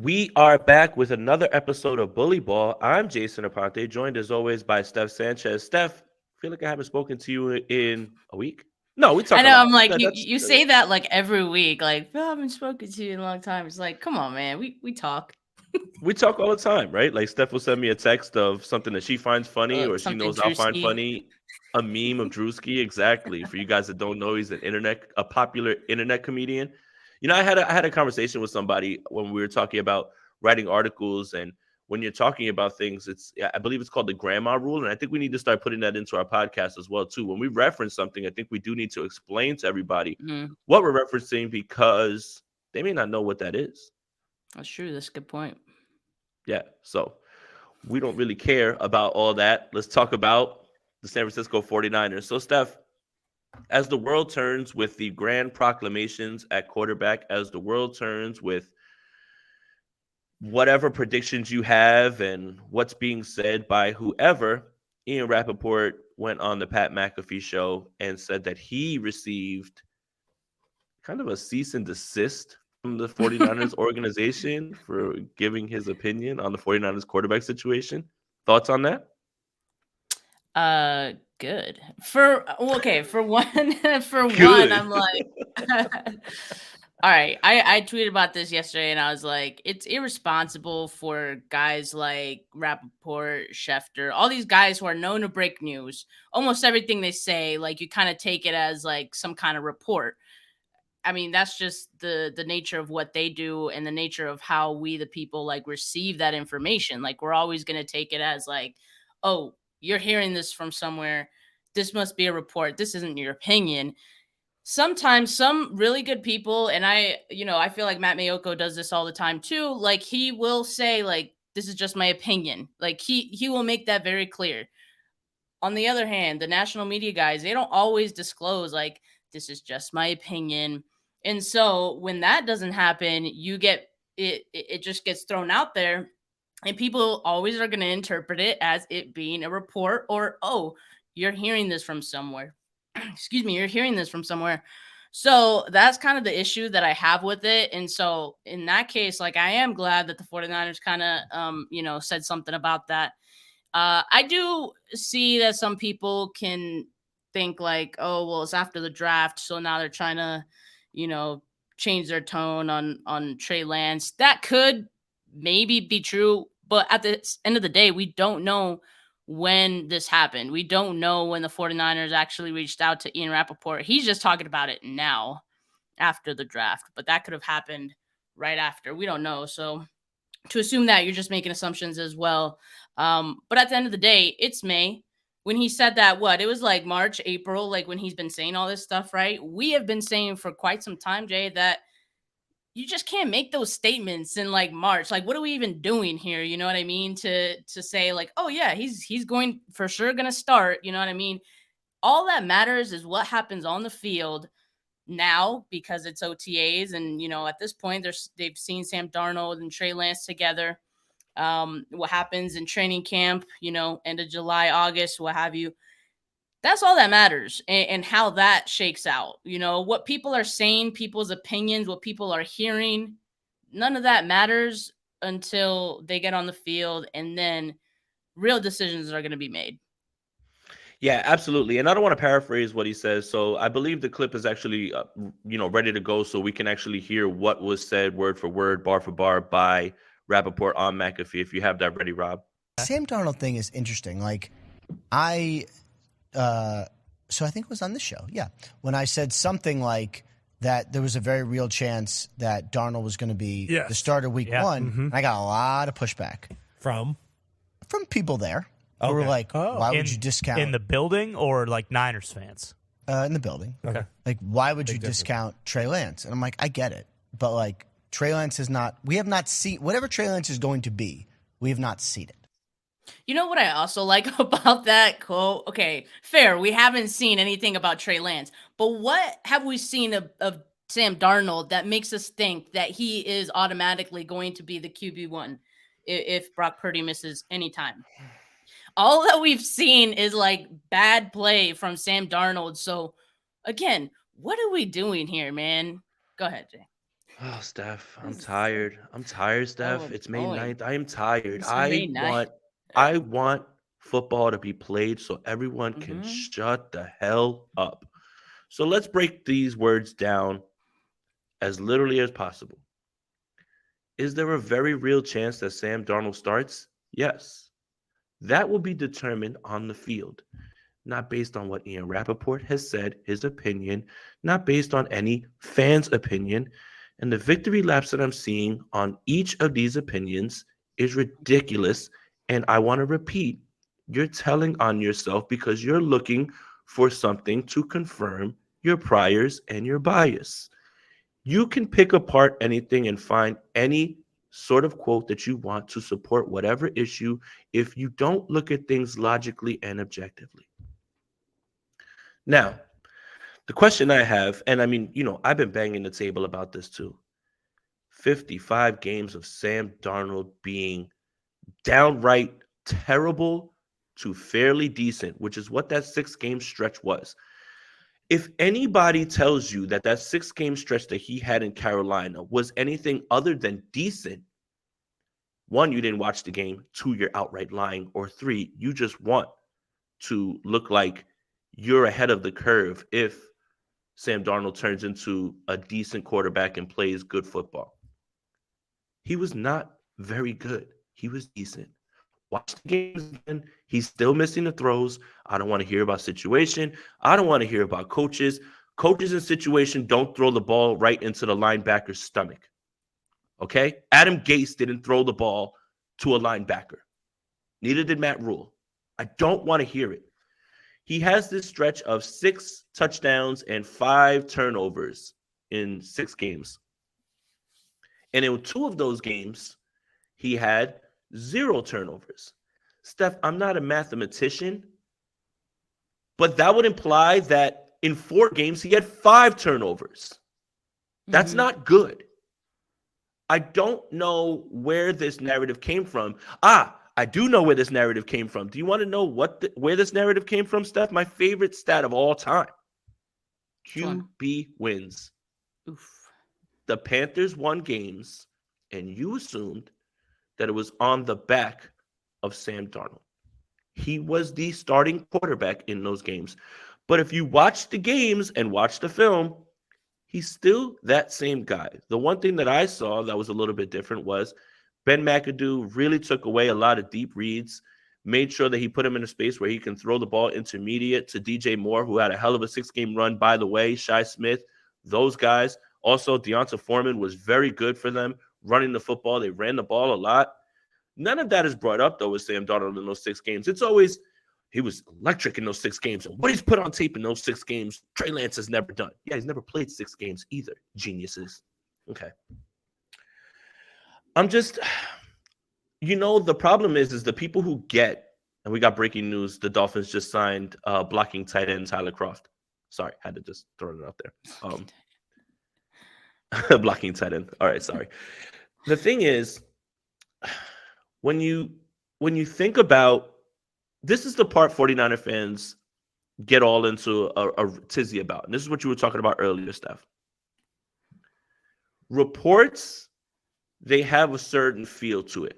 We are back with another episode of Bully Ball. I'm Jason Aponte, joined as always by Steph Sanchez. Steph, I feel like I haven't spoken to you in a week. No, we I talk a know. lot. I'm like That- you say that like every week. Like, "Phil, I haven't spoken to you in a long time." It's like, come on, man. We talk we talk all the time, right? Like Steph will send me a text of something that she finds funny or she something knows I'll find Drewski. funny. A meme of Drewski, exactly. For you guys that don't know, he's a popular internet comedian. I had a conversation with somebody when we were talking about writing articles, and when you're talking about things, I believe it's called the grandma rule, and I think we need to start putting that into our podcast as well too. When we reference something, I think we do need to explain to everybody Mm, what we're referencing because they may not know what that is. that's true. That's a good point. Yeah, so we don't really care about all that. Let's talk about the San Francisco 49ers. So, Steph, as the world turns with the grand proclamations at quarterback, as the world turns with whatever predictions you have and what's being said by whoever, Ian Rapoport went on the Pat McAfee show and said that he received kind of a cease and desist from the 49ers organization for giving his opinion on the 49ers quarterback situation. Thoughts on that? Good. For one, for one, Good. I'm like, all right. I tweeted about this yesterday, and I was like, it's irresponsible for guys like Rappaport, Schefter, all these guys who are known to break news. Almost everything they say, like you kind of take it as like some kind of report. I mean, that's just the nature of what they do and the nature of how we the people like receive that information. Like we're always going to take it as like, "Oh, you're hearing this from somewhere. This must be a report. This isn't your opinion." Sometimes some really good people, and I feel like Matt Maiocco does this all the time too, like he will say like, "This is just my opinion." Like he will make that very clear. On the other hand, the national media guys, they don't always disclose like, "This is just my opinion." And so when that doesn't happen, you get it just gets thrown out there, and people always are going to interpret it as it being a report, or, "Oh, you're hearing this from somewhere." Excuse me, you're hearing this from somewhere. So that's kind of the issue that I have with it. And so in that case, like I am glad that the 49ers kind of said something about that. I do see that some people can think like, "Oh, well, it's after the draft, so now they're trying to, you know, change their tone on Trey Lance." That could maybe be true, but at the end of the day, we don't know when this happened. We don't know when the 49ers actually reached out to Ian Rapoport. He's just talking about it now after the draft, but that could have happened right after. We don't know. So to assume that, you're just making assumptions as well. But at the end of the day, it's May. When he said that, it was like March, April, like when he's been saying all this stuff, right? We have been saying for quite some time, Jay, that you just can't make those statements in like March. Like, what are we even doing here? You know what I mean? To say like, "Oh yeah, he's going for sure gonna start." You know what I mean? All that matters is what happens on the field now, because it's OTAs, and at this point they've seen Sam Darnold and Trey Lance together. What happens in training camp, end of July, August, what have you. That's all that matters, and how that shakes out. What people are saying, people's opinions, what people are hearing, none of that matters until they get on the field, and then real decisions are going to be made. Yeah, absolutely. And I don't want to paraphrase what he says. So I believe the clip is actually, ready to go, so we can actually hear what was said word for word, bar for bar by Rappaport on McAfee. If you have that ready, Rob. Sam Darnold thing is interesting. Like, so I think it was on this show, yeah, when I said something like that there was a very real chance that Darnold was going to be the starter week one. And I got a lot of pushback From people there who were like, "Why would you discount in the building or like Niners fans?" In the building? Okay. Like, why would you discount Trey Lance? And I'm like, I get it, but like Trey Lance is not. We have not seen whatever Trey Lance is going to be. We have not seen it. You know what I also like about that quote? Okay, fair. We haven't seen anything about Trey Lance, but what have we seen of Sam Darnold that makes us think that he is automatically going to be the QB1 if Brock Purdy misses any time? All that we've seen is like bad play from Sam Darnold. So again, what are we doing here, man? Go ahead, Jay. Oh, Steph, I'm tired. I'm tired, Steph. It's May 9th. I am tired. It's May 9th. I want football to be played so everyone can shut the hell up. So let's break these words down as literally as possible. Is there a very real chance that Sam Darnold starts? Yes. That will be determined on the field, not based on what Ian Rapoport has said, his opinion, not based on any fan's opinion. And the victory laps that I'm seeing on each of these opinions is ridiculous. And I want to repeat, you're telling on yourself because you're looking for something to confirm your priors and your bias. You can pick apart anything and find any sort of quote that you want to support whatever issue if you don't look at things logically and objectively. Now, the question I have, and I mean, I've been banging the table about this too. 55 games of Sam Darnold being downright terrible to fairly decent, which is what that 6-game stretch was. If anybody tells you that that 6-game stretch that he had in Carolina was anything other than decent, 1, you didn't watch the game. 2, you're outright lying. Or 3, you just want to look like you're ahead of the curve if Sam Darnold turns into a decent quarterback and plays good football. He was not very good. He was decent. Watch the games again. He's still missing the throws. I don't want to hear about situation. I don't want to hear about coaches. Coaches in situation don't throw the ball right into the linebacker's stomach. Okay? Adam Gase didn't throw the ball to a linebacker. Neither did Matt Rule. I don't want to hear it. He has this stretch of 6 touchdowns and 5 turnovers in 6 games. And in 2 of those games, he had 0 turnovers. Steph, I'm not a mathematician, but that would imply that in 4 games, he had 5 turnovers. That's not good. I don't know where this narrative came from. I do know where this narrative came from. Do you want to know where this narrative came from, Steph? My favorite stat of all time. QB wins. Oof. The Panthers won games, and you assumed that it was on the back of Sam Darnold. He was the starting quarterback in those games. But if you watch the games and watch the film, he's still that same guy. The one thing that I saw that was a little bit different was Ben McAdoo really took away a lot of deep reads, made sure that he put him in a space where he can throw the ball intermediate to DJ Moore, who had a hell of a 6-game run, by the way, Shi Smith, those guys. Also, Deonta Foreman was very good for them running the football. They ran the ball a lot. None of that is brought up, though, with Sam Darnold in those 6 games. It's always he was electric in those 6 games. And what he's put on tape in those 6 games, Trey Lance has never done. Yeah, he's never played 6 games either. Geniuses. Okay. I'm just, the problem is the people who get, and we got breaking news, the Dolphins just signed blocking tight end Tyler Kroft. Sorry, had to just throw it out there. Blocking tight end. All right, sorry. The thing is, when you think about, this is the part 49er fans get all into a tizzy about. And this is what you were talking about earlier, Steph. Reports, they have a certain feel to it.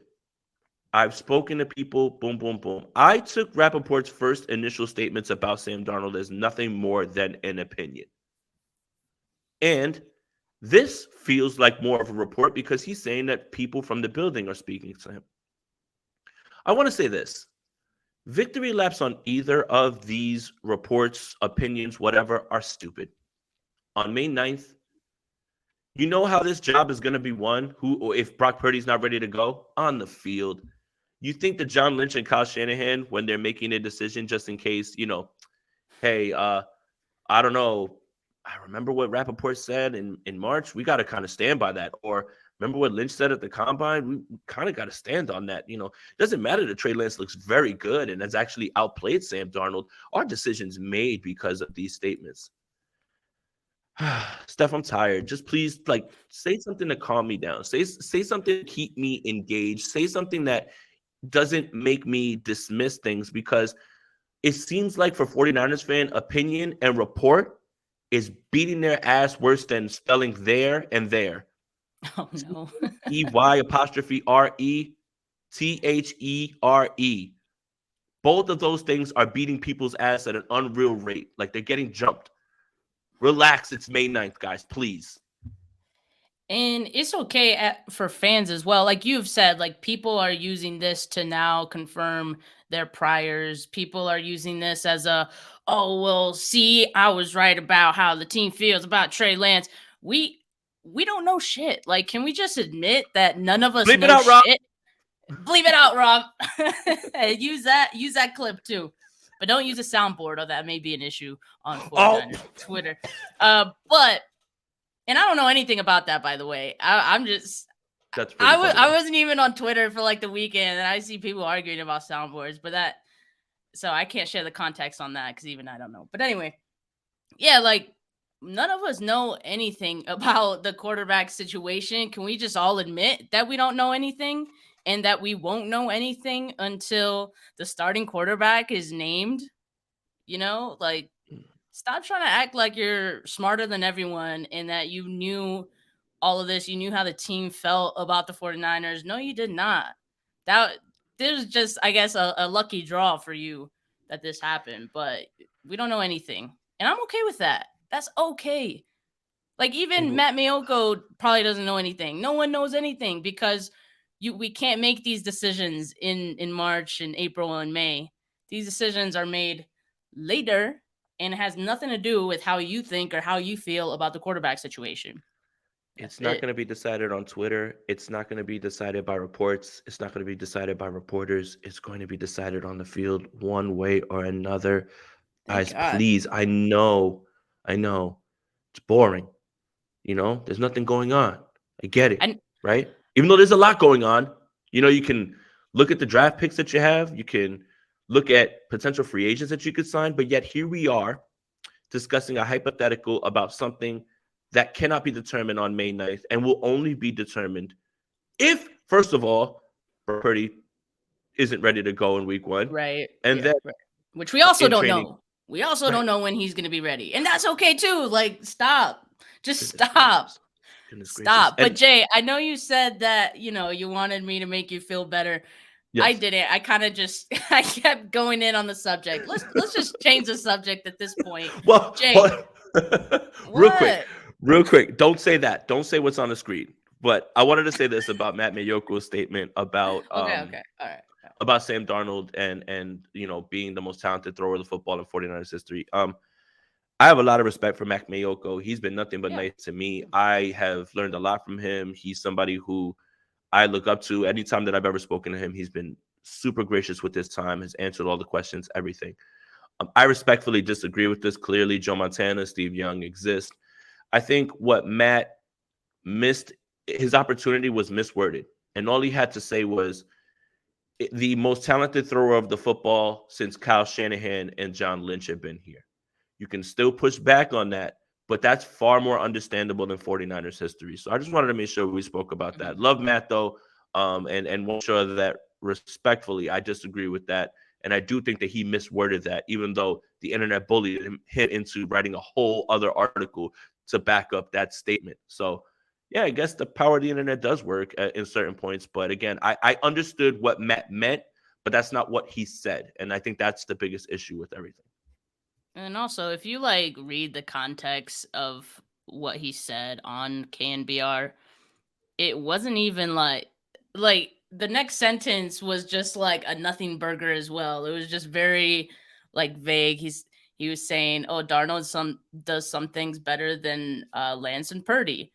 I've spoken to people, boom, boom, boom. I took Rapoport's first initial statements about Sam Darnold as nothing more than an opinion. And this feels like more of a report because he's saying that people from the building are speaking to him. I want to say this. Victory laps on either of these reports, opinions, whatever, are stupid. On May 9th, you know how this job is going to be won? If Brock Purdy's not ready to go? On the field. You think that John Lynch and Kyle Shanahan, when they're making a decision just in case, hey, I don't know, I remember what Rapoport said in March. We got to kind of stand by that. Or remember what Lynch said at the Combine? We kind of got to stand on that. It doesn't matter that Trey Lance looks very good and has actually outplayed Sam Darnold. Our decision's made because of these statements. Steph, I'm tired. Just please, say something to calm me down. Say something to keep me engaged. Say something that doesn't make me dismiss things, because it seems like for 49ers fan, opinion and report is beating their ass worse than spelling there and there. Oh no. EY''RETHERE. Both of those things are beating people's ass at an unreal rate. Like, they're getting jumped. Relax. It's May 9th, guys. Please. And it's okay for fans as well. Like you've said, like people are using this to now confirm their priors. People are using this as oh, well, see, I was right about how the team feels about Trey Lance. We don't know shit. Like, can we just admit that none of us Bleep know it out, Rob. shit? Bleep it out, Rob. Use that clip too. But don't use a soundboard, or that may be an issue on Twitter. But and I don't know anything about that, by the way. I'm just That's I wasn't even on Twitter for like the weekend, and I see people arguing about soundboards, but so I can't share the context on that because even I don't know. But anyway, yeah, like none of us know anything about the quarterback situation. Can we just all admit that we don't know anything and that we won't know anything until the starting quarterback is named? You know, like stop trying to act like you're smarter than everyone and that you knew all of this. You knew how the team felt about the 49ers. No, you did not. There's just, I guess, a lucky draw for you that this happened, but we don't know anything. And I'm okay with that. That's okay. Like even Matt Maiocco probably doesn't know anything. No one knows anything because we can't make these decisions in March and April and May. These decisions are made later and it has nothing to do with how you think or how you feel about the quarterback situation. It's not going to be decided on Twitter. It's not going to be decided by reports. It's not going to be decided by reporters. It's going to be decided on the field one way or another. Guys, please, I know it's boring. You know, there's nothing going on. I get it, right? Even though there's a lot going on, you can look at the draft picks that you have. You can look at potential free agents that you could sign. But yet here we are discussing a hypothetical about something that cannot be determined on May 9th and will only be determined if, first of all, Purdy isn't ready to go in week 1. Right. And then, which we also don't know. We also don't know when he's going to be ready. And that's okay, too. Like, stop. Just stop. Stop. But, Jay, I know you said that, you wanted me to make you feel better. Yes. I didn't. I kind of I kept going in on the subject. Let's just change the subject at this point. Well, Jay. Real quick. Don't say that. Don't say what's on the screen. But I wanted to say this about Matt Maiocco's statement about okay. All right. About Sam Darnold and being the most talented thrower of the football in 49ers history. I have a lot of respect for Matt Maiocco. He's been nothing but nice to me. I have learned a lot from him. He's somebody who I look up to. Anytime that I've ever spoken to him, he's been super gracious with his time, has answered all the questions, everything. I respectfully disagree with this. Clearly, Joe Montana, Steve Young exist. I think what Matt missed, his opportunity was misworded. And all he had to say was the most talented thrower of the football since Kyle Shanahan and John Lynch have been here. You can still push back on that, but that's far more understandable than 49ers history. So I just wanted to make sure we spoke about that. Love Matt, though, and want to show that respectfully, I disagree with that. And I do think that he misworded that, even though the internet bullied him, hit into writing a whole other article to back up that statement. So, yeah, I guess the power of the internet does work in certain points. But again, I understood what Matt meant, but that's not what he said. And I think that's the biggest issue with everything. And also, if you read the context of what he said on KNBR, it wasn't even like the next sentence was just like a nothing burger as well. It was just very vague. He was saying, "Oh, Darnold does some things better than Lance and Purdy,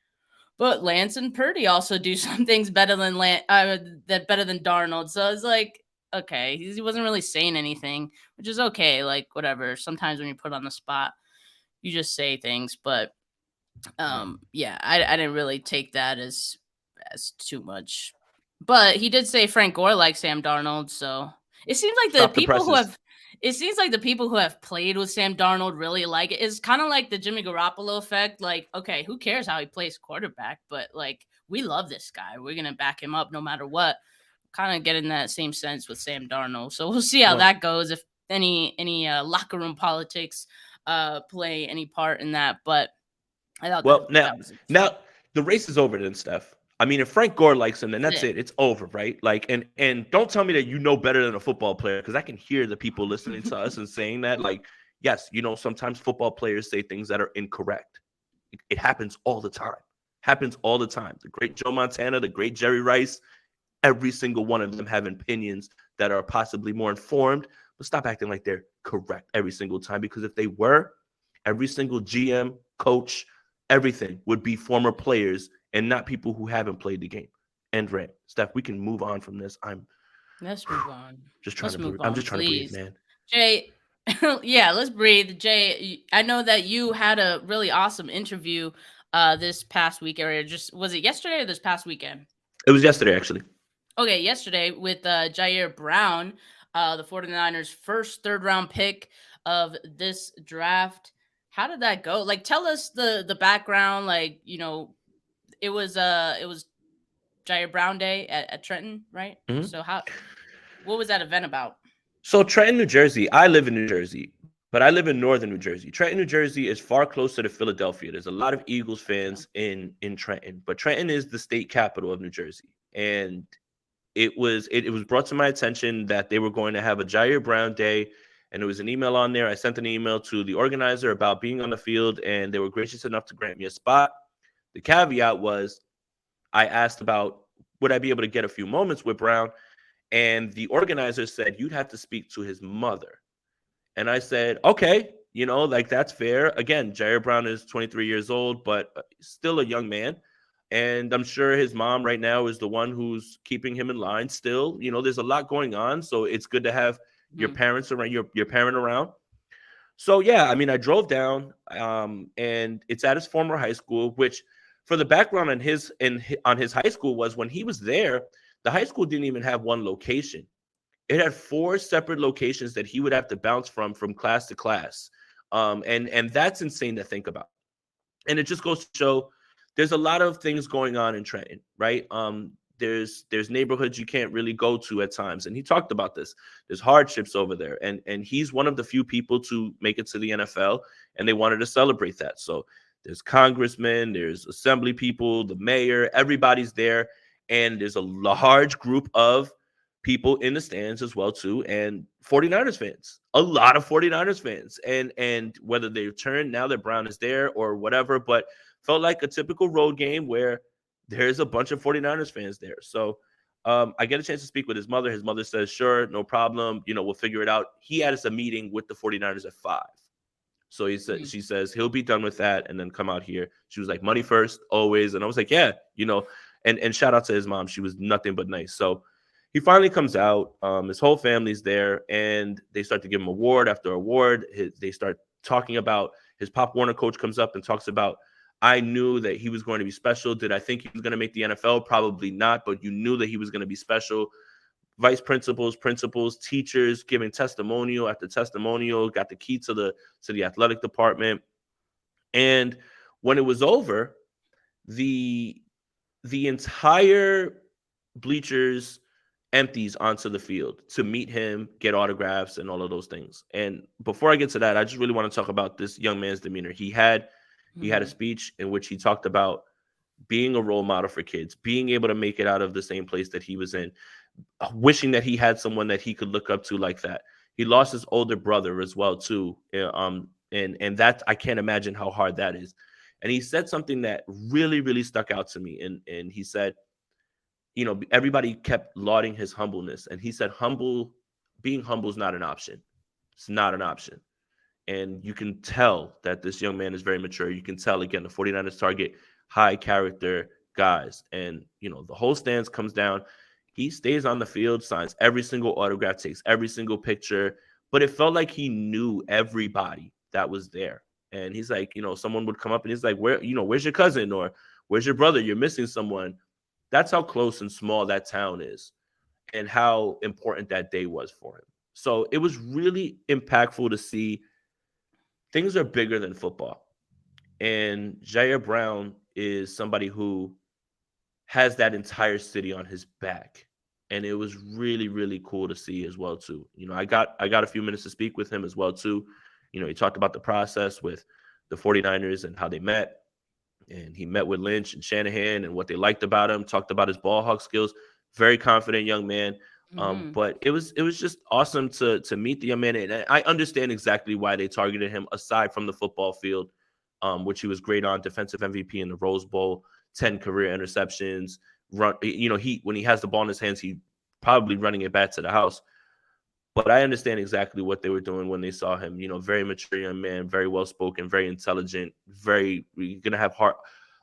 but Lance and Purdy also do some things better than better than Darnold." So it's like, okay, he wasn't really saying anything, which is okay. Like, whatever. Sometimes when you're put on the spot, you just say things. But yeah, I didn't really take that as too much. But he did say Frank Gore likes Sam Darnold, so it seems like the people who have played with Sam Darnold really like it. It's kind of like the Jimmy Garoppolo effect. Like, okay, who cares how he plays quarterback? But we love this guy. We're gonna back him up no matter what. Kind of getting that same sense with Sam Darnold. So we'll see how that goes. If any locker room politics play any part in that. But I thought now the race is over then, Steph. I mean, if Frank Gore likes him, then that's it. It's over, right? Like, and don't tell me that you know better than a football player, because I can hear the people listening to us and saying that. Like, yes, sometimes football players say things that are incorrect. It happens all the time. Happens all the time. The great Joe Montana, the great Jerry Rice, every single one of them have opinions that are possibly more informed, but stop acting like they're correct every single time, because if they were, every single GM, coach, everything would be former players and not people who haven't played the game. End rant. Steph, we can move on from this. Let's move on. I'm just trying to breathe, man. Jay, yeah, let's breathe. Jay, I know that you had a really awesome interview this past week, or was it yesterday or this past weekend? It was yesterday, actually. Okay, yesterday with Ji'Ayir Brown, the 49ers' first third-round pick of this draft. How did that go? Like, tell us the background. Like, it was Ji'Ayir Brown Day at Trenton, right? Mm-hmm. So what was that event about? So Trenton, New Jersey, I live in New Jersey, but I live in northern New Jersey. Trenton, New Jersey is far closer to Philadelphia. There's a lot of Eagles fans in Trenton, but Trenton is the state capital of New Jersey. And it was brought to my attention that they were going to have a Ji'Ayir Brown Day, and there was an email on there. I sent an email to the organizer about being on the field, and they were gracious enough to grant me a spot. The caveat was I asked about would I be able to get a few moments with Brown, and the organizer said you'd have to speak to his mother. And I said, okay, like that's fair. Again, Ji'Ayir Brown is 23 years old, but still a young man. And I'm sure his mom right now is the one who's keeping him in line still. There's a lot going on. So it's good to have your parents around, your parent around. So, yeah, I mean, I drove down and it's at his former high school, which for the background on his high school was when he was there, the high school didn't even have one location. It had 4 separate locations that he would have to bounce from class to class. And that's insane to think about. And it just goes to show there's a lot of things going on in Trenton, right? There's neighborhoods you can't really go to at times. And he talked about this. There's hardships over there. And he's one of the few people to make it to the NFL, and they wanted to celebrate that. So there's congressmen, there's assembly people, the mayor, everybody's there. And there's a large group of people in the stands as well, too. And 49ers fans, a lot of 49ers fans. And whether they return now that Brown is there or whatever, but felt like a typical road game where there's a bunch of 49ers fans there. So I get a chance to speak with his mother. His mother says, sure, no problem. We'll figure it out. He had us a meeting with the 49ers at 5. So he said, she says, he'll be done with that and then come out here. She was like, money first, always. And I was like, yeah, and shout out to his mom. She was nothing but nice. So he finally comes out. His whole family's there, and they start to give him award after award. They start talking about his Pop Warner coach comes up and talks about, I knew that he was going to be special. Did I think he was going to make the NFL? Probably not, but you knew that he was going to be special. Vice principals, teachers giving testimonial after testimonial, got the key to the athletic department. And when it was over, the entire bleachers empties onto the field to meet him, get autographs, and all of those things. And before I get to that, I just really want to talk about this young man's demeanor. He had a speech in which he talked about being a role model for kids, being able to make it out of the same place that he was in, wishing that he had someone that he could look up to like that. He lost his older brother as well, too. And that, I can't imagine how hard that is. And he said something that really, really stuck out to me. And he said, everybody kept lauding his humbleness. And he said, being humble is not an option. It's not an option. And you can tell that this young man is very mature. You can tell, again, the 49ers target high character guys. And, the whole stands comes down. He stays on the field, signs every single autograph, takes every single picture. But it felt like he knew everybody that was there. And he's like, someone would come up and he's like, where's your cousin? Or where's your brother? You're missing someone. That's how close and small that town is and how important that day was for him. So it was really impactful to see things are bigger than football. And Ji'Ayir Brown is somebody who has that entire city on his back. And it was really, really cool to see as well, too. I got a few minutes to speak with him as well, too. He talked about the process with the 49ers and how they met. And he met with Lynch and Shanahan and what they liked about him, talked about his ball hawk skills. Very confident young man. But it was just awesome to meet the young man. And I understand exactly why they targeted him aside from the football field, which he was great on. Defensive MVP in the Rose Bowl, 10 career interceptions. When he has the ball in his hands, he probably running it back to the house. But I understand exactly what they were doing when they saw him. Very mature young man, very well spoken, very intelligent, very gonna have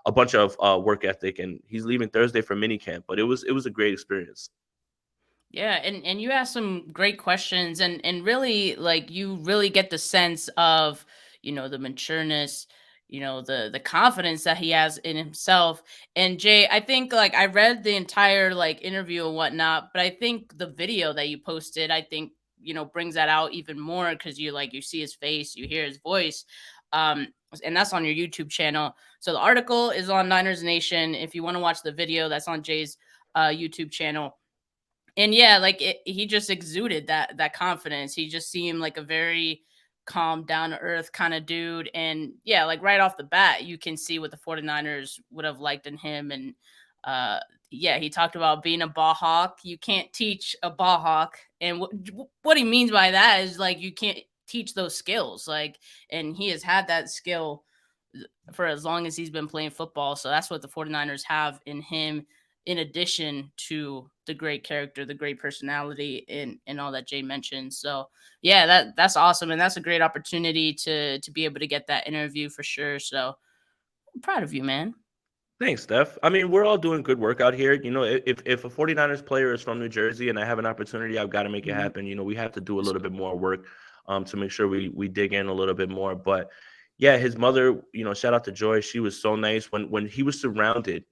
a bunch of work ethic, and he's leaving Thursday for minicamp. But it was a great experience. Yeah, and you asked some great questions, and really, like, you really get the sense of the matureness, the confidence that he has in himself. And Jay, I think, like, I read the entire like interview and whatnot, but I think the video that you posted, I think brings that out even more, because you see his face, you hear his voice, and that's on your YouTube channel. So the article is on Niners Nation. If you want to watch the video, that's on Jay's YouTube channel. And yeah, like he just exuded that confidence. He just seemed like a very calm, down to earth kind of dude. And yeah, like right off the bat, you can see what the 49ers would have liked in him. And yeah, he talked about being a ball hawk. You can't teach a ball hawk. And what he means by that is, like, you can't teach those skills. Like, and he has had that skill for as long as he's been playing football. So that's what the 49ers have in him, in addition to the great character, the great personality, and all that Jay mentioned. So yeah, that's awesome. And that's a great opportunity to be able to get that interview for sure. So I'm proud of you, man. Thanks, Steph. I mean, we're all doing good work out here. If a 49ers player is from New Jersey and I have an opportunity, I've got to make it happen. We have to do a little bit more work to make sure we dig in a little bit more. But yeah, his mother, shout out to Joy. She was so nice when he was surrounded.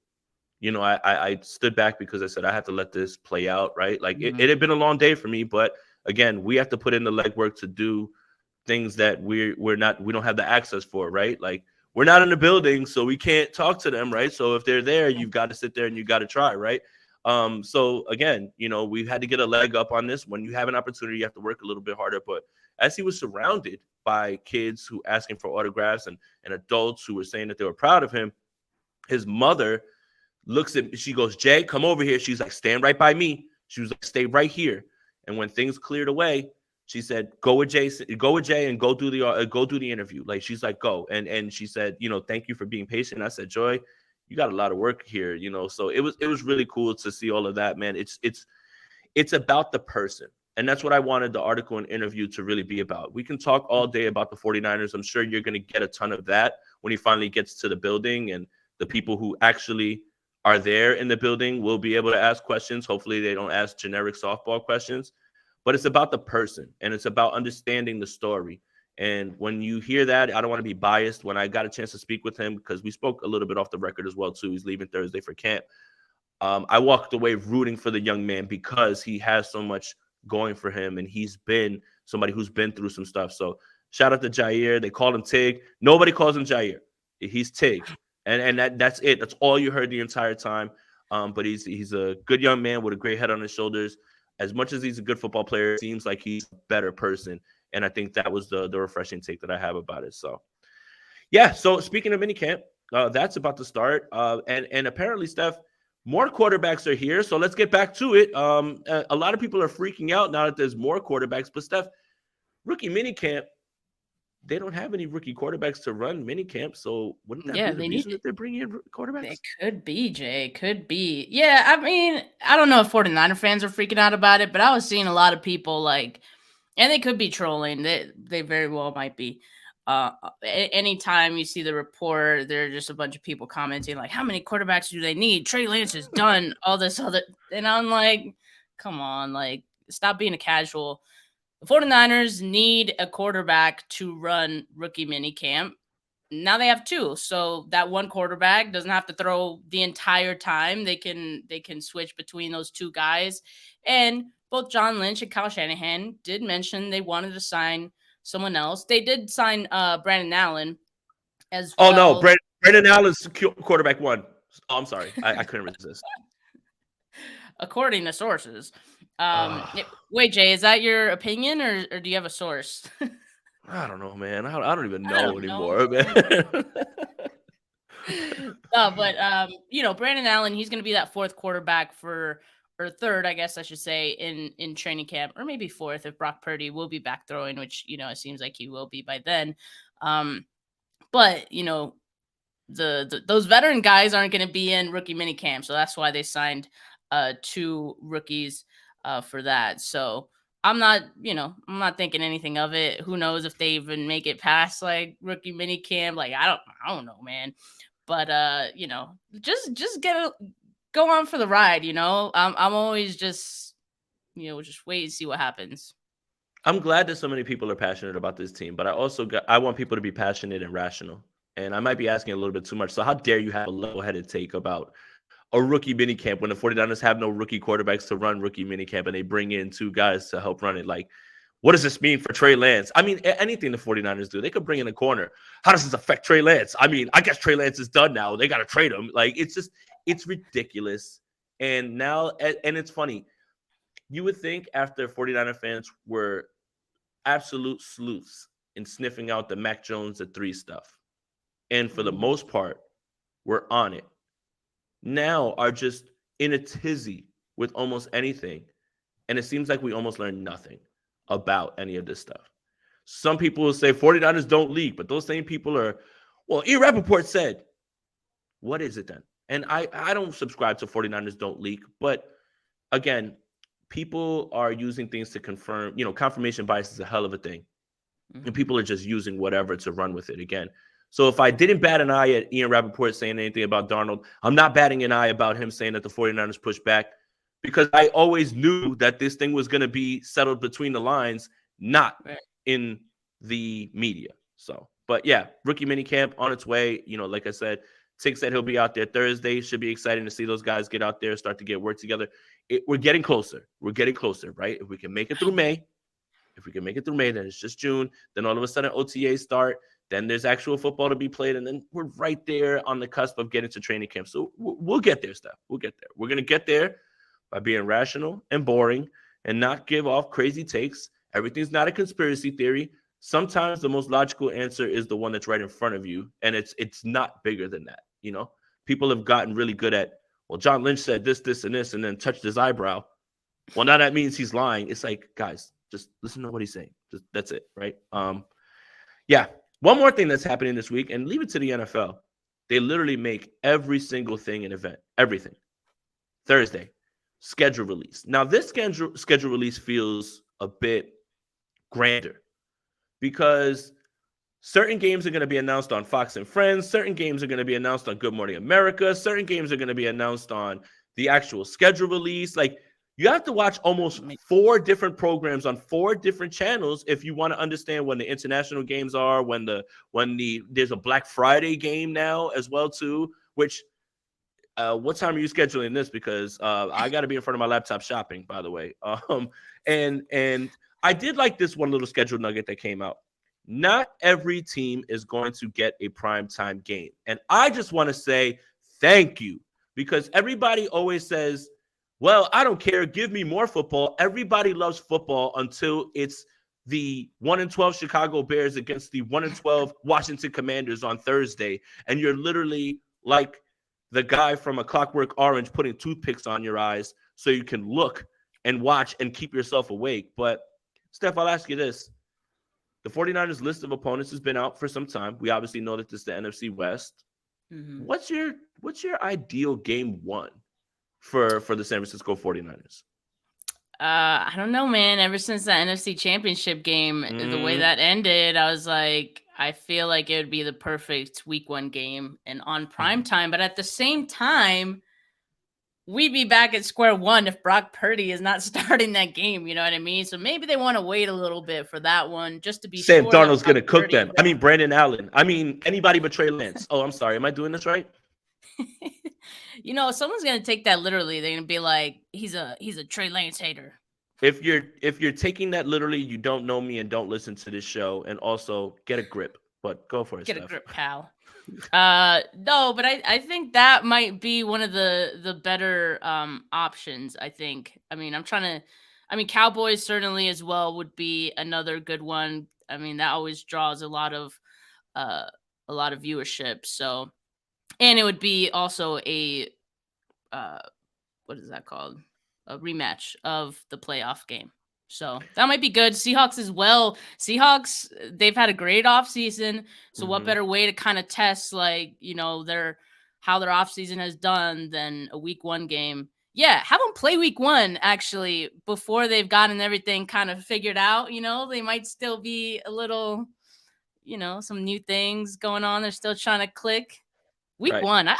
I stood back because I said, I have to let this play out, right? Like it had been a long day for me, but again, we have to put in the legwork to do things that we don't have the access for, right? Like, we're not in the building, so we can't talk to them, right? So if they're there, you've got to sit there and you got to try, right? So again, we've had to get a leg up on this. When you have an opportunity, you have to work a little bit harder. But as he was surrounded by kids who asking for autographs and adults who were saying that they were proud of him, his mother she goes, Jay, come over here. She's like, stand right by me. She was like, stay right here. And when things cleared away, she said, go with Jay and go do the interview. Like, she's like, go. And she said, thank you for being patient. I said, Joy, you got a lot of work here, So it was really cool to see all of that, man. It's about the person. And that's what I wanted the article and interview to really be about. We can talk all day about the 49ers. I'm sure you're going to get a ton of that when he finally gets to the building, and the people who actually are there in the building will be able to ask questions. Hopefully they don't ask generic softball questions. But it's about the person, and it's about understanding the story. And when you hear that, I don't want to be biased. When I got a chance to speak with him, because we spoke a little bit off the record as well, too. He's leaving Thursday for camp. I walked away rooting for the young man because he has so much going for him, and he's been somebody who's been through some stuff. So shout out to Ji'Ayir. They call him Tig. Nobody calls him Ji'Ayir. He's Tig. And that's it. That's all you heard the entire time. But he's a good young man with a great head on his shoulders. As much as he's a good football player, it seems like he's a better person. And I think that was the refreshing take that I have about it. So, yeah. So speaking of minicamp, that's about to start. And apparently, Steph, more quarterbacks are here. So let's get back to it. A lot of people are freaking out now that there's more quarterbacks. But, Steph, rookie minicamp, they don't have any rookie quarterbacks to run minicamp. So wouldn't that be the reason that they're bringing in quarterbacks? It could be, Jay. Could be. Yeah, I mean, I don't know if 49er fans are freaking out about it, but I was seeing a lot of people like, and they could be trolling. They very well might be. Anytime you see the report, there are just a bunch of people commenting like, how many quarterbacks do they need? Trey Lance is done, all this other. And I'm like, come on, like, stop being a casual. The 49ers need a quarterback to run rookie minicamp. Now they have two. So that one quarterback doesn't have to throw the entire time. They can switch between those two guys. And both John Lynch and Kyle Shanahan did mention they wanted to sign someone else. They did sign Brandon Allen as well. Oh, no. Brandon Allen's quarterback one. Oh, I'm sorry. I couldn't resist. According to sources. Wait, Jay, is that your opinion or do you have a source? I don't know, man. I don't even know anymore, man. But Brandon Allen, he's going to be that fourth quarterback or third, I guess I should say, in training camp, or maybe fourth if Brock Purdy will be back throwing, which it seems like he will be by then. But those veteran guys aren't going to be in rookie minicamp, so that's why they signed 2 rookies for that. So I'm not thinking anything of it. Who knows if they even make it past like rookie minicamp? Like I don't know, man. But just go on for the ride. I'm always just wait and see what happens. I'm glad that so many people are passionate about this team, but I want people to be passionate and rational. And I might be asking a little bit too much. So how dare you have a level-headed take about a rookie minicamp when the 49ers have no rookie quarterbacks to run rookie minicamp and they bring in 2 guys to help run it? Like, what does this mean for Trey Lance? I mean, anything the 49ers do, they could bring in a corner. How does this affect Trey Lance? I mean, I guess Trey Lance is done now. They got to trade him. Like, it's ridiculous. And now, and it's funny. You would think after 49er fans were absolute sleuths in sniffing out the Mac Jones at 3 stuff, and for the most part, we're on it. Now are just in a tizzy with almost anything. And it seems like we almost learned nothing about any of this stuff. Some people will say 49ers don't leak, but those same people are, well, Ian Rapoport said, what is it then? And I don't subscribe to 49ers don't leak, but again, people are using things to confirm, confirmation bias is a hell of a thing. And people are just using whatever to run with it again. So if I didn't bat an eye at Ian Rapoport saying anything about Darnold, I'm not batting an eye about him saying that the 49ers push back, because I always knew that this thing was going to be settled between the lines, not in the media. So, but yeah, rookie minicamp on its way. Like I said, Tig said he'll be out there Thursday. Should be exciting to see those guys get out there, start to get work together. We're getting closer. We're getting closer, right? If we can make it through May, then it's just June. Then all of a sudden OTAs start. Then there's actual football to be played. And then we're right there on the cusp of getting to training camp. So we'll get there, Steph. We'll get there. We're going to get there by being rational and boring and not give off crazy takes. Everything's not a conspiracy theory. Sometimes the most logical answer is the one that's right in front of you. And it's not bigger than that. People have gotten really good at, well, John Lynch said this, and this, and then touched his eyebrow. Well, now that means he's lying. It's like, guys, just listen to what he's saying. That's it, right? Yeah. One more thing that's happening this week, and leave it to the NFL. They literally make every single thing an event. Everything. Thursday, schedule release. Now, this schedule release feels a bit grander because certain games are going to be announced on Fox and Friends. Certain games are going to be announced on Good Morning America. Certain games are going to be announced on the actual schedule release. Like, you have to watch almost 4 different programs on 4 different channels if you want to understand when the international games are, when there's a Black Friday game now as well too. Which, what time are you scheduling this? Because I got to be in front of my laptop shopping, by the way. And I did like this one little schedule nugget that came out. Not every team is going to get a primetime game, and I just want to say thank you, because everybody always says, well, I don't care. Give me more football. Everybody loves football until it's the 1-12 Chicago Bears against the 1-12 Washington Commanders on Thursday. And you're literally like the guy from A Clockwork Orange putting toothpicks on your eyes so you can look and watch and keep yourself awake. But, Steph, I'll ask you this. The 49ers list of opponents has been out for some time. We obviously know that this is the NFC West. Mm-hmm. What's your ideal game 1? For the San Francisco 49ers? I don't know, man. Ever since the NFC Championship game, the way that ended, I was like, I feel like it would be the perfect week 1 game and on prime time. But at the same time, we'd be back at square one if Brock Purdy is not starting that game. You know what I mean? So maybe they want to wait a little bit for that one just to be Sam sure. Darnold's going to cook them. I mean, Brandon Allen. I mean, anybody but Trey Lance. Oh, I'm sorry. Am I doing this right? Someone's gonna take that literally. They're gonna be like, he's a Trey Lance hater. If you're taking that literally, you don't know me and don't listen to this show. And also get a grip. But go for it. Get a grip, pal. No, but I think that might be one of the better options. I think. I mean, Cowboys certainly as well would be another good one. I mean, that always draws a lot of viewership. So And it would be also a what is that called? A rematch of the playoff game. So that might be good. Seahawks as well. Seahawks, they've had a great offseason. So what better way to kind of test how their offseason has done than a week 1 game? Yeah, have them play week 1 actually before they've gotten everything kind of figured out. They might still be a little, some new things going on. They're still trying to click. Week 1.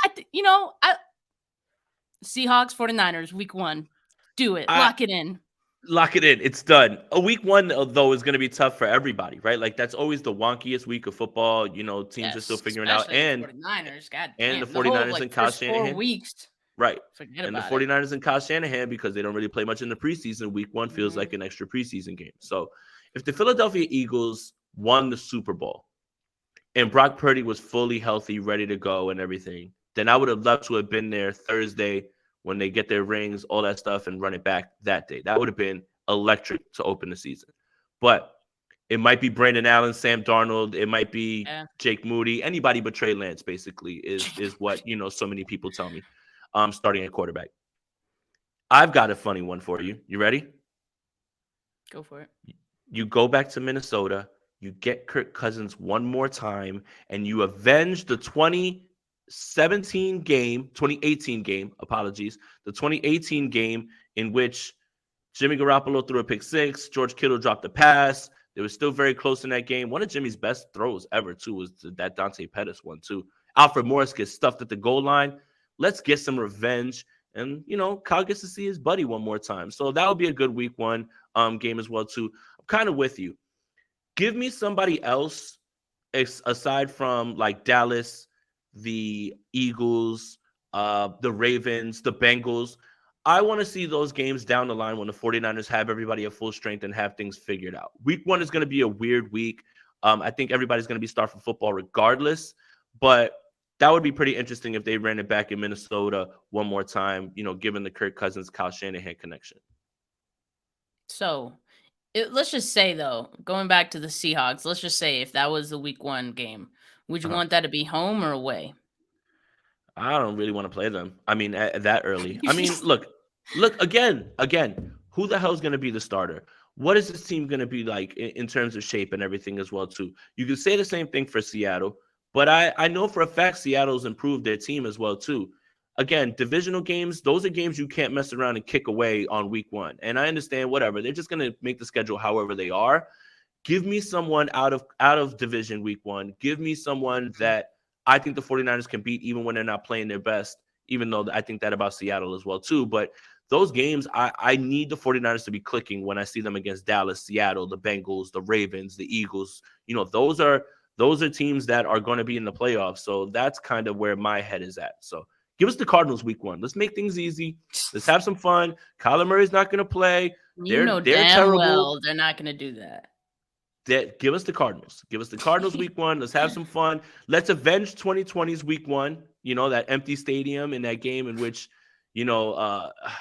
Seahawks, 49ers, week 1. Do it. Lock it in. Lock it in. It's done. A week 1, though, is going to be tough for everybody, right? Like, that's always the wonkiest week of football. Teams are still figuring out. And the 49ers, and the 49ers and Kyle Shanahan. 4 weeks. Right. Forget and the about 49ers and Kyle Shanahan, because they don't really play much in the preseason, week 1 feels like an extra preseason game. So if the Philadelphia Eagles won the Super Bowl and Brock Purdy was fully healthy, ready to go and everything, then I would have loved to have been there Thursday when they get their rings, all that stuff, and run it back that day. That would have been electric to open the season. But it might be Brandon Allen, Sam Darnold. It might be Jake Moody. Anybody but Trey Lance, basically, is what so many people tell me. Starting at quarterback. I've got a funny one for you. You ready? Go for it. You go back to Minnesota. You get Kirk Cousins one more time, and you avenge the 2018 game, the 2018 game in which Jimmy Garoppolo threw a pick 6, George Kittle dropped a pass. They were still very close in that game. One of Jimmy's best throws ever, too, was that Dante Pettis one, too. Alfred Morris gets stuffed at the goal line. Let's get some revenge. And, Kyle gets to see his buddy one more time. So that would be a good week 1 game as well, too. I'm kind of with you. Give me somebody else aside from, like, Dallas, the Eagles, the Ravens, the Bengals. I want to see those games down the line when the 49ers have everybody at full strength and have things figured out. Week 1 is going to be a weird week. I think everybody's going to be starting football regardless, but that would be pretty interesting if they ran it back in Minnesota one more time, given the Kirk Cousins, Kyle Shanahan connection. So let's just say, though, going back to the Seahawks, let's just say if that was the week 1 game, would you want that to be home or away? I don't really want to play them. I mean, that early. I mean, look, again, who the hell is going to be the starter? What is this team going to be like in terms of shape and everything as well, too? You can say the same thing for Seattle, but I know for a fact Seattle's improved their team as well, too. Again, divisional games, those are games you can't mess around and kick away on week 1. And I understand, whatever. They're just going to make the schedule however they are. Give me someone out of division week 1. Give me someone that I think the 49ers can beat even when they're not playing their best, even though I think that about Seattle as well, too. But those games, I need the 49ers to be clicking when I see them against Dallas, Seattle, the Bengals, the Ravens, the Eagles. Those are teams that are going to be in the playoffs. So that's kind of where my head is at. So give us the Cardinals week 1. Let's make things easy. Let's have some fun. Kyler Murray's not going to play. They're damn terrible. Well they're not going to do that. Give us the Cardinals. Give us the Cardinals week 1. Let's have some fun. Let's avenge 2020's week 1. That empty stadium in that game in which,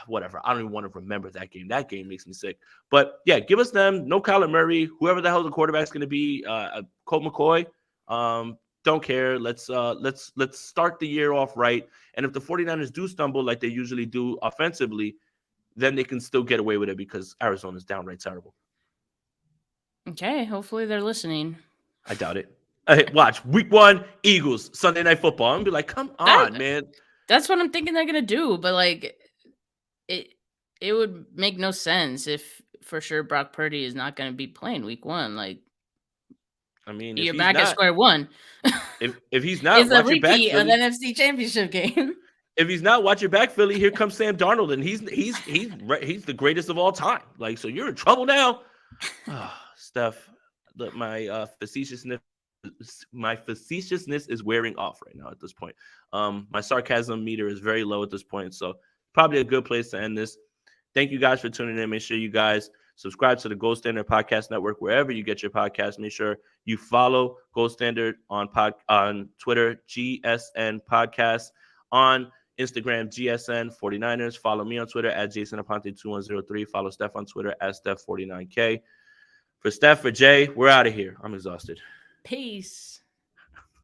whatever. I don't even want to remember that game. That game makes me sick. But yeah, give us them. No Kyler Murray. Whoever the hell the quarterback's going to be. Colt McCoy. Don't care. Let's start the year off right. And if the 49ers do stumble like they usually do offensively, then they can still get away with it because Arizona's downright terrible. Okay, hopefully they're listening. I doubt it. Watch week 1, Eagles, Sunday Night Football. I'm gonna be like, come on, man. That's what I'm thinking they're gonna do, but like, it would make no sense if for sure Brock Purdy is not gonna be playing week 1. Like, I mean, you're back at square one. If he's not, it's a repeat of NFC Championship game. If he's not, watch your back, Philly. Here comes Sam Darnold, and he's the greatest of all time. Like, so you're in trouble now. Steph, my facetiousness is wearing off right now at this point. My sarcasm meter is very low at this point, so probably a good place to end this. Thank you guys for tuning in. Make sure you guys subscribe to the Gold Standard Podcast Network wherever you get your podcasts. Make sure you follow Gold Standard on Twitter, GSN Podcast, on Instagram, GSN 49ers. Follow me on Twitter at Jason Aponte 2103. Follow Steph on Twitter at Steph49K. For Steph, for Jay, we're out of here. I'm exhausted. Peace.